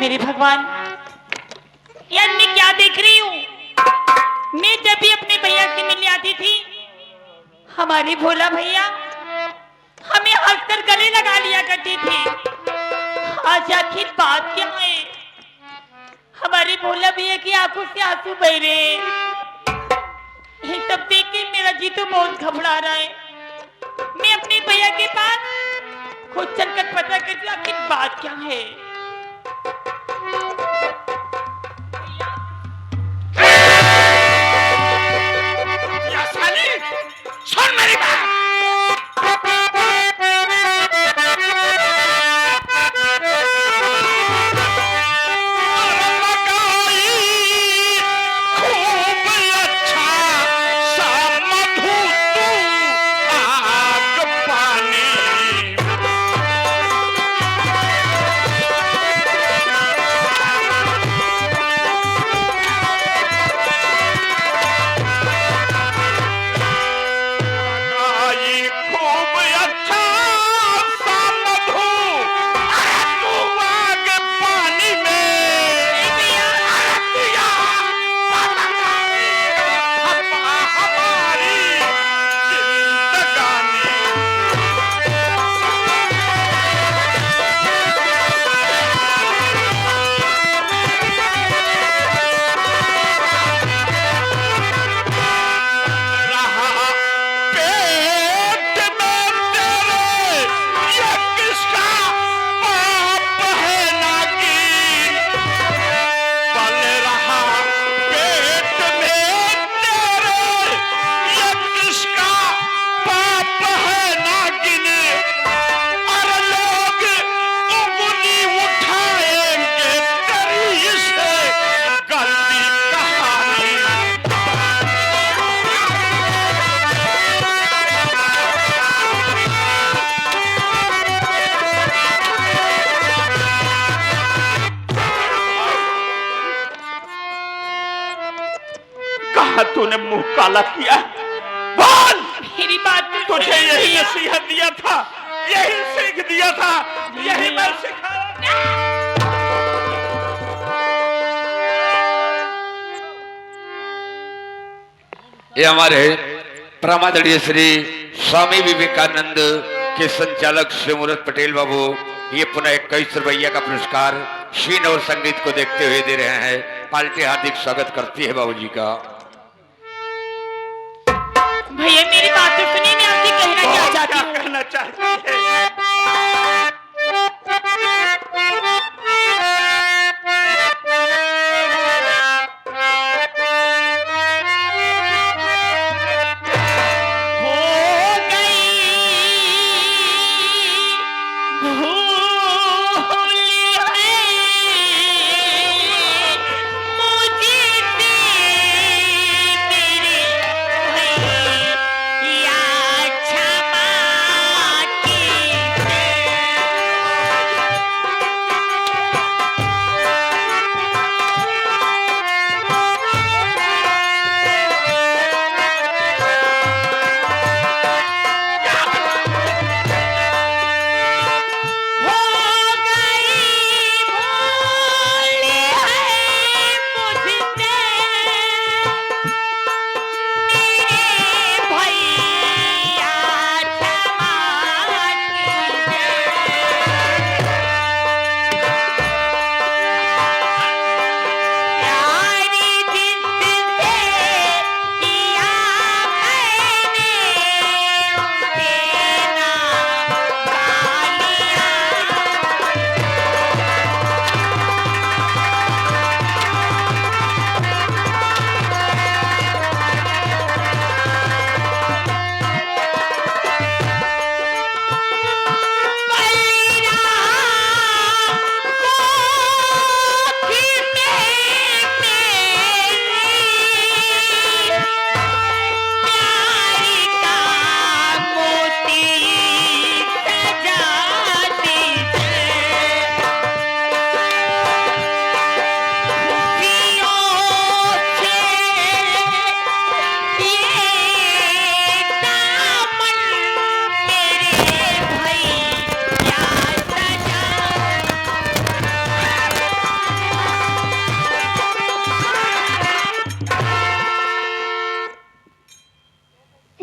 मेरे भगवान, यार मैं क्या देख रही हूँ। मैं जब भी अपने भैया से मिलने आती थी, हमारे भोला भैया हमें हंसकर गले लगा लिया करते थे। आज आखिर बात क्या है? हमारे भोला भैया की आंखों से आंसू बह रहे हैं। ये सब देख के मेरा जी तो बहुत घबरा रहा है। मैं अपने भैया के पास खुद चलकर पता करती हूँ आखिर बात क्या है। सुन मेरी बात। तूने मुंह काला किया। बोल। मेरी बात तुझे यही नसीहत दिया था, यही सीख दिया था, यही मैं सिखाया। ये हमारे परमादरणीय श्री स्वामी विवेकानंद के संचालक श्री मुरत पटेल बाबू ये पुनः 21 रुपया का पुरस्कार शीन और संगीत को देखते हुए दे रहे हैं। पार्टी हार्दिक स्वागत करती है बाबूजी का। भैया मेरी बात तो सुनिए, मैं आपसे कहना चाहती है।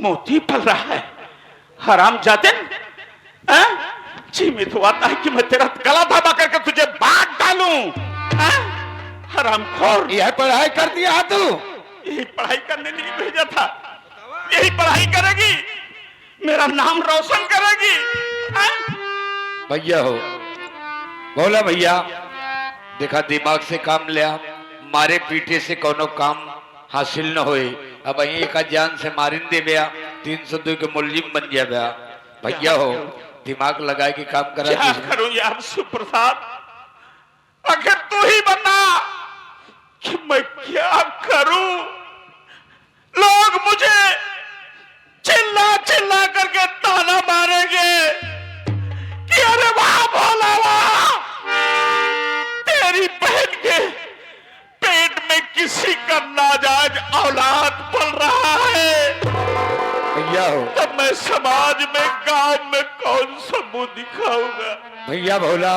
मोती पल रहा है। हराम जातिन, जी में तो आता है कि मैं तेरा गला दबा करके तुझे बांट डालूं। हरामखोर, यह पढ़ाई कर दिया तू? यही पढ़ाई करने नहीं भेजा था, यही पढ़ाई करेगी, मेरा नाम रोशन करेगी। भैया हो बोला भैया, देखा दिमाग से काम लिया, मारे पीटे से कोनो काम हासिल न होए। अब यही एक जान से मारिंदे गया, 302 के मुलजिम बन गया गया। भैया हो दिमाग लगाए कि काम करा। क्या करूं यार सुप्रसाद, आखिर तू ही बता कि मैं क्या करूं। लोग मुझे चिल्ला चिल्ला करके ताना मारेंगे कि अरे वाह भोला वाह, तेरी बहन के पेट में किसी का नाजायज औलाद पल रहा है। भैया हो तब मैं समाज में, गांव में कौन सा मुंह दिखाऊंगा। भैया भोला,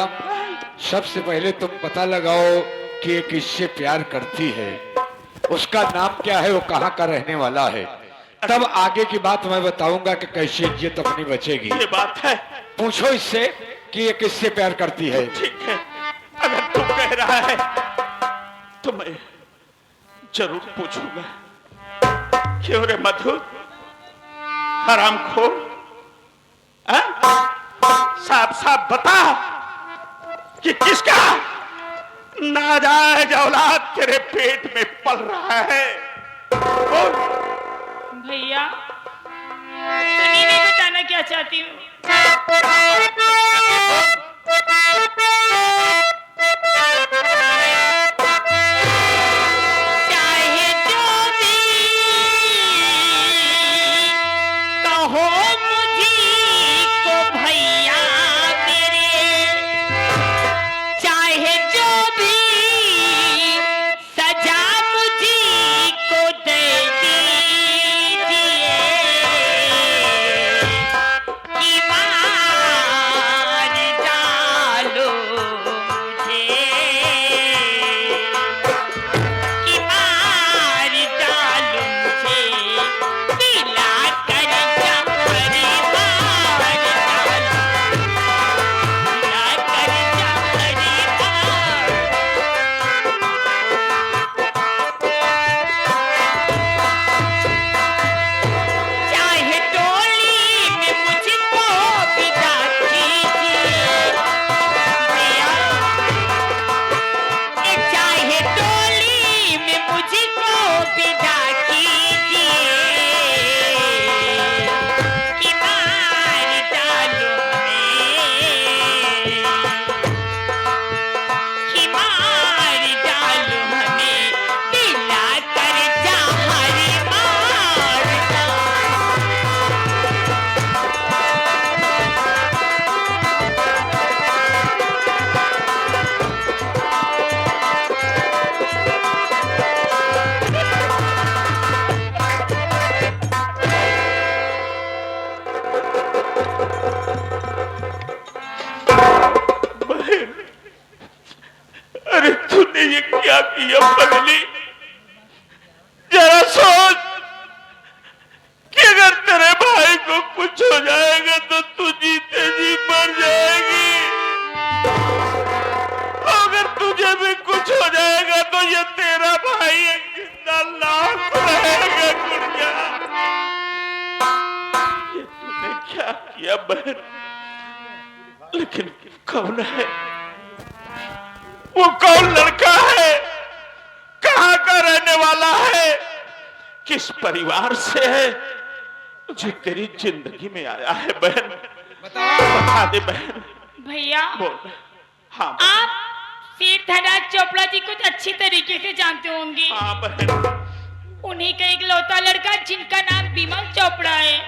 सबसे पहले तुम पता लगाओ कि ये किससे प्यार करती है, उसका नाम क्या है, वो कहाँ का रहने वाला है। तब आगे की बात मैं बताऊंगा कि कैसे इज्जत अपनी बचेगी। ये बात है, पूछो इससे कि ये किससे प्यार करती है। ठीक है, अगर तू कह रहा है तो मैं जरूर पूछूंगा। क्यों रे मधु, हरामखोर, साफ साफ बता कि किसका नाजायज औलाद तेरे पेट में पल रहा है। भैया सुनिए, मैं बताना क्या चाहती हूँ। चाहे जो भी कहो मुझी को भैया मेरे, चाहे जो भी सजा मुझी को दे दीजिए, कि मार डालो मुझे, कि मार डालो मुझे, पिला कर जहर मार डालो, पिला कर जहर मार। चाहे टोली में मुझको विदा कीजिए भैया, चाहे टोली में मुझको विदा कीजिए, कि मार डालो हमें, कि मार डालो हमें, पिला कर जहर मार डालो। बहन, अरे तूने ये क्या किया पगली। जरा सोच कि अगर तेरे भाई को कुछ हो जाएगा तो तू जीते जी मर जाएगी, अगर तुझे भी कुछ हो जाएगा तो ये तेरा भाई एक जिंदा लाश रहेगा। गुड़िया, ये तूने क्या किया बहन। लेकिन कौन है वो, कौन लड़का है, कहाँ का रहने वाला है, किस परिवार से है जो तेरी जिंदगी में आया है। बहन बता दे बहन। भैया बोल। हाँ आप सेठ धनराज चोपड़ा जी को अच्छी तरीके से जानते होंगे। हाँ बहन। उन्हीं का एक लौता लड़का जिनका नाम विमल चोपड़ा है।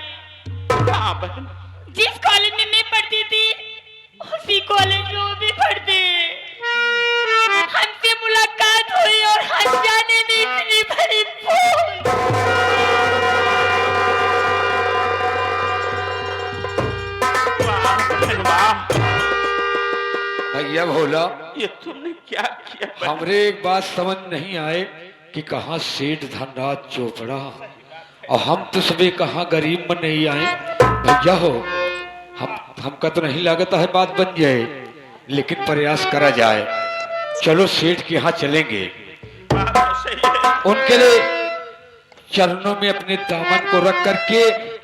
हाँ बहन। जिस कॉलेज में मैं पढ़ती थी उसी कॉलेज में वो भी पढ़ते हैं। हमसे मुलाकात हुई और हंस जाने दी इतनी बड़ी भूल। वाह बहन वाह। भैया भोला, ये तुमने क्या किया बहन? हमरे एक बात समझ नहीं आए कि कहाँ सेठ धनराज चोपड़ा और हम तो सभी कहाँ गरीब में नहीं आए भैया हो। हमका तो नहीं लागत है बात बन जाए, लेकिन प्रयास करा जाए। चलो सेठ के यहाँ चलेंगे, बात तो सही है। उनके लिए चरणों में अपने दामन को रख करके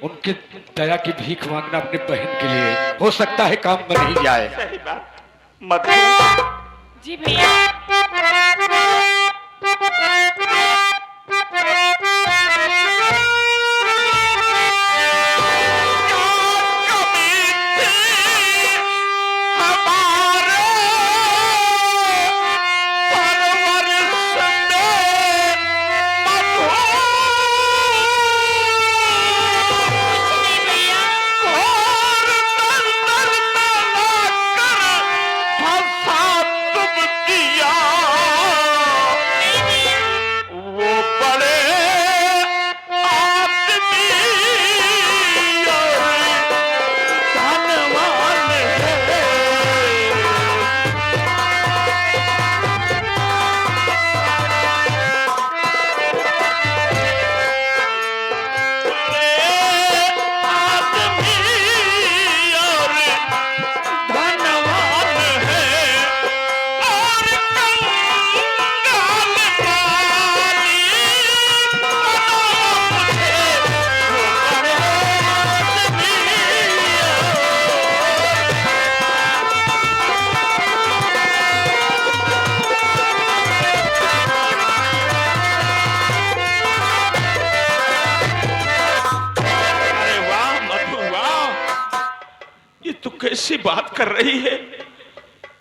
उनके दया की भीख मांगना अपने बहन के लिए, हो सकता है काम बन ही जाए। सही बात। मधु, जी भैया। कैसी बात कर रही है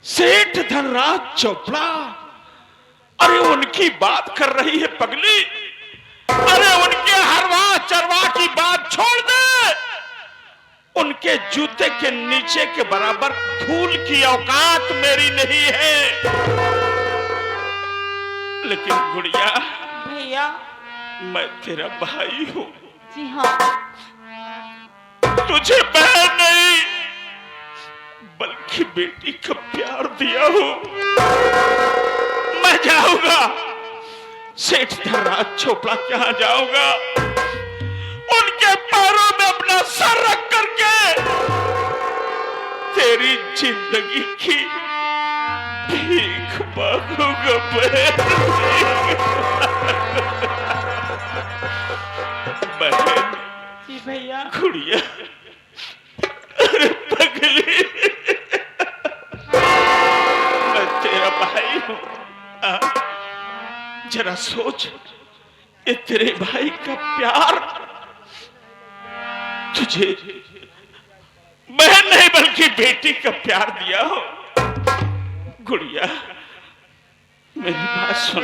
सेठ धनराज चोपड़ा। अरे उनकी बात कर रही है पगली। अरे उनके हरवा चरवा की बात छोड़ दे। उनके जूते के नीचे के बराबर फूल की औकात मेरी नहीं है। लेकिन गुड़िया भैया, मैं तेरा भाई हूं। जी हाँ। तुझे बहन नहीं बल्कि बेटी का प्यार दिया हूं। मैं जाऊंगा सेठ धनराज चोपड़ा के यहां जाऊंगा, उनके पैरों में अपना सर रख करके तेरी जिंदगी की भीख मांगूंगा बहन। जी भैया। गुड़िया, अरे पगली, मैं तेरा भाई हूं। जरा सोच, ये तेरे भाई का प्यार तुझे बहन नहीं बल्कि बेटी का प्यार दिया हो। गुड़िया, मेरी बात सुन।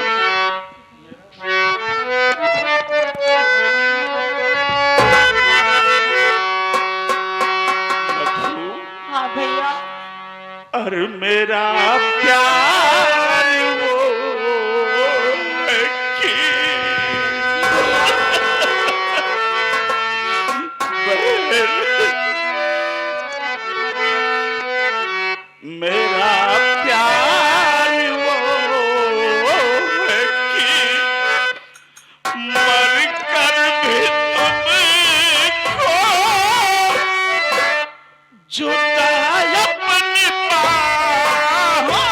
हाँ भैया। अरे मेरा प्यार वो की मेरा प्यार वो की मर कर भी तुमको जुदा अपनी बाहों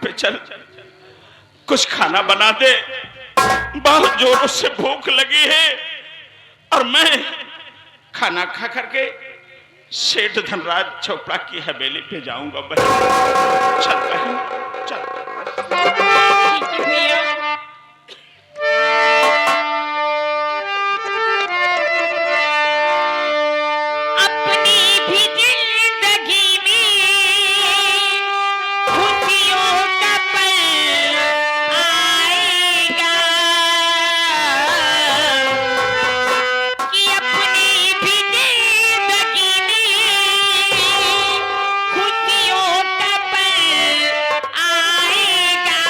पे चल, कुछ खाना बना दे, बहुत जोरों से भूख लगी है और मैं खाना खा करके सेठ धनराज चोपड़ा की हवेली पे जाऊंगा बहन। चल बहन चल। ठीक है भैया। अपनी भी जिंदगी में खुशियों का पल आएगा कि अपनी भी जिंदगी में खुशियों का पल आएगा।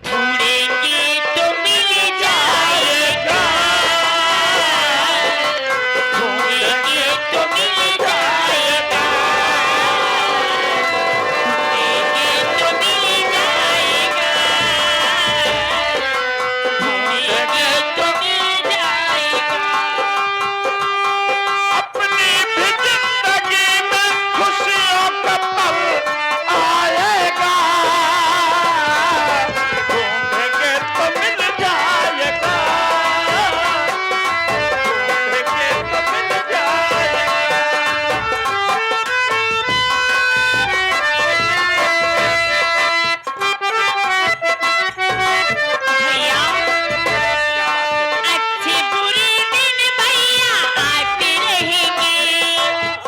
ढूंढेंगे तो मिल जाएगा, ढूंढेंगे तो मिल जाएगा, ढूंढेंगे तो मिल जाएगा, ढूंढेंगे तो मिल जाएगा। अपनी भी जिंदगी में खुशियों का पल आएगा, ढूंढेंगे तो मिल जाएगा, ढूंढेंगे तो मिल जाएगा। भैया अच्छे बुरे दिन भैया आते रहेंगे,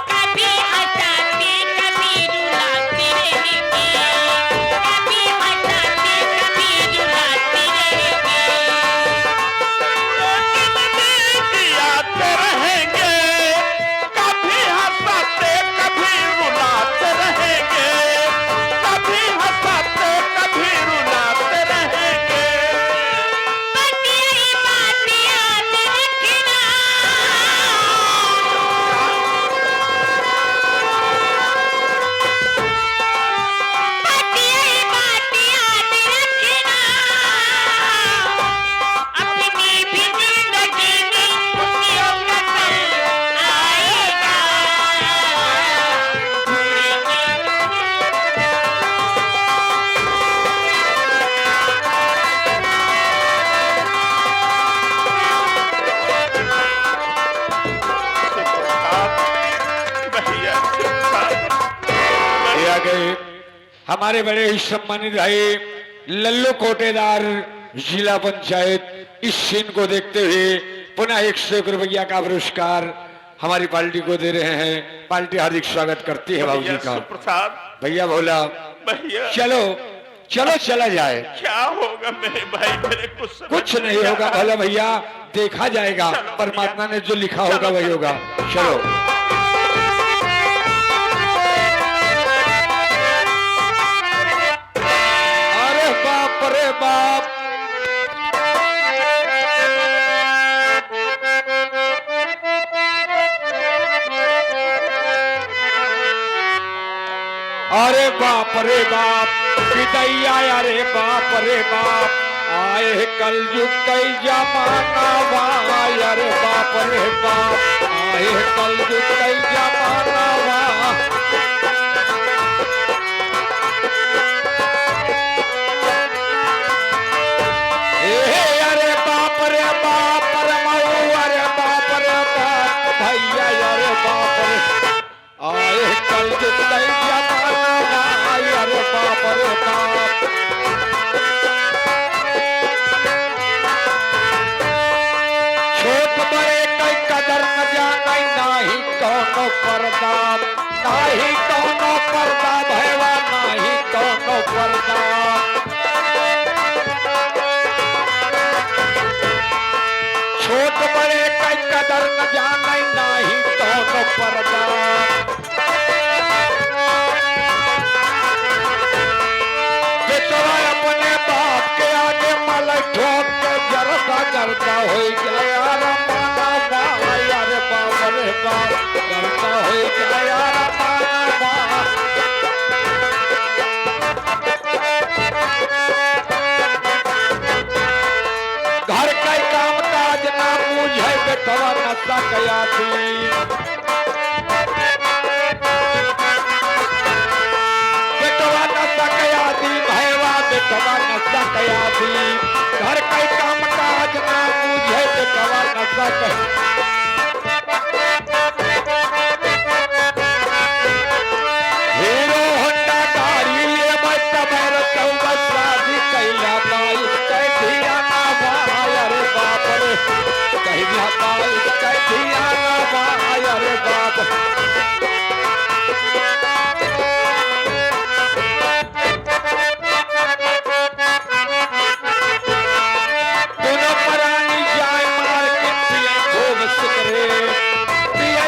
कभी हंसाते कभी रुलाते रहेंगे, कभी हंसाते कभी रुलाते रहेंगे। आते रहेंगे, कभी हंसाते कभी रुलाते रहेंगे, कभी हंसाते कभी रुलाते रहेंगे। बस यही बात याद रखना, बस यही बात याद रखना। अपनी भी जिंदगी में खुशियों का पल आएगा। भैया ये आ गए हमारे बड़े ही सम्मानित भाई लल्लू कोटेदार जिला पंचायत। इस सीन को देखते हुए पुनः 101 रुपया का पुरस्कार हमारी पार्टी को दे रहे हैं। पार्टी हार्दिक स्वागत करती है बाबूजी का। प्रसाद भैया बोला भैया चलो चलो चला जाए। क्या होगा मेरे भाई, मेरे कुछ समझ कुछ नहीं होगा भला भैया, देखा जाएगा। चलो परमात्मा ने जो लिखा होगा चलो, वही चलो। होगा। चलो अरे बाप रे बाप, अरे बाप रे बाप, विदैया अरे बाप रे बाप, आए कल युग कई जमाना बा। अरे बाप रे बाप, आए कल युग कई जमाना बा। अरे बाप रे बाप, अरे मऊ, अरे बाप रे बाप, भैया अरे बाप रे, आए कल युग कई जमाना बा। अरे बाप रे बाप, छोट बड़े कई कदर न जाना, नाही कौनो पर्दा, नाही कौनो पर्दा भैया, नाही कौनो पर्दा। छोट बड़े कई कदर न जाना, नाही कौनो पर्दा। बेचारा अपने बाप के आगे मलाई ठोक के जरदा करता हो गया रमाना बा। अरे बाप रे बाप, करता हो गया रमाना बा। घर का काम काज ना पूछे, बेटवा नशा गया थी। कबर न सकया थी घर कई काम काज ना मुझे तो कबर न सक हीरो होंडा गाड़ी ले मैं तबर तो बस शादी कैला बाईस कैथिया ना भाई अरे बाप रे कैला बाईस कैथिया ना भाई अरे बाप दोनों परानी जाए मार के पिए खूब सिकरे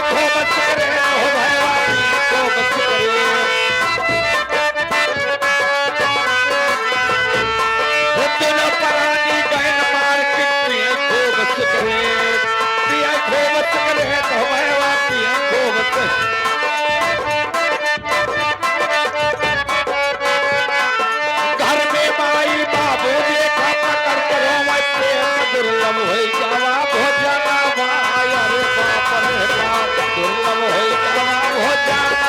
हो भैया खूब सिकरे वो दोनों परानी गैन मार के पिए खूब सिकरे हो भैया पिए खूब सिकरे घर में माई बाबू देखा पकड़ करो मैं प्रेम दुर्लभ हो जावा भोजना भाई अरे बाप रे बाप दुर्लभ हो जावा भोजना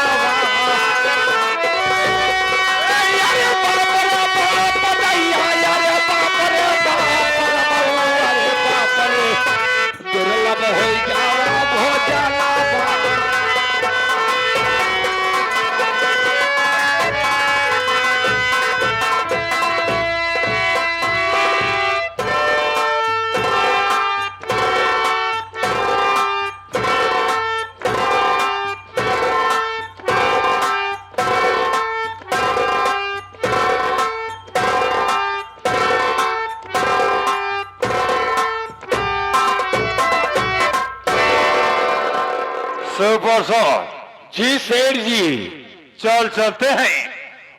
अरे बाप रे बाप बदैया अरे बाप रे बाप अरे बाप रे दुर्लभ हो जावा भोजना जी सेठ जी चल चलते हैं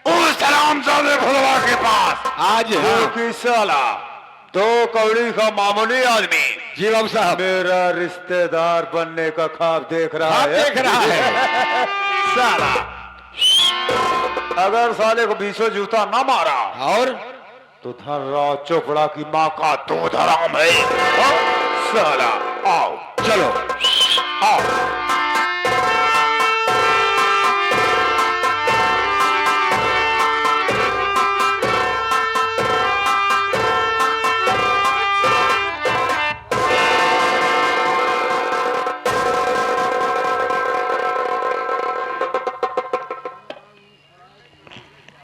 उस हरामजादे भुलवा के पास। आज जो हाँ कि साला 2 कौड़ी का मामूली आदमी जी बाबू साहब मेरा रिश्तेदार बनने का ख्वाब देख रहा हाँ, है। देख रहा है साला अगर साले को बीसों जूता ना मारा और तो धर्राव चोपड़ा की माँ का दूध हराम है। हाँ? साला आओ चलो आओ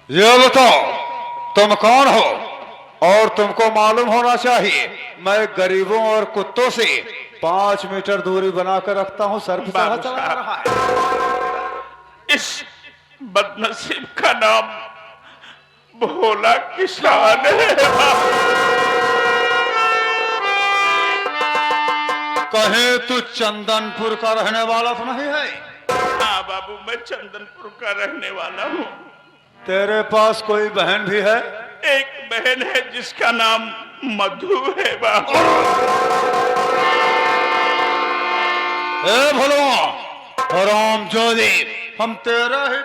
ये बताओ तुम कौन हो और तुमको मालूम होना चाहिए मैं गरीबों और कुत्तों से 5 मीटर दूरी बनाकर रखता हूँ। सर पे बाबू चला साहब। रहा है। इस बदनसीब का नाम भोला किसान है। कहीं तू चंदनपुर का रहने वाला तो नहीं है? हाँ बाबू, मैं चंदनपुर का रहने वाला हूँ। तेरे पास कोई बहन भी है? एक बहन है जिसका नाम मधु है बाबू। ए भलवा हराम जोदी, हम तेरा ही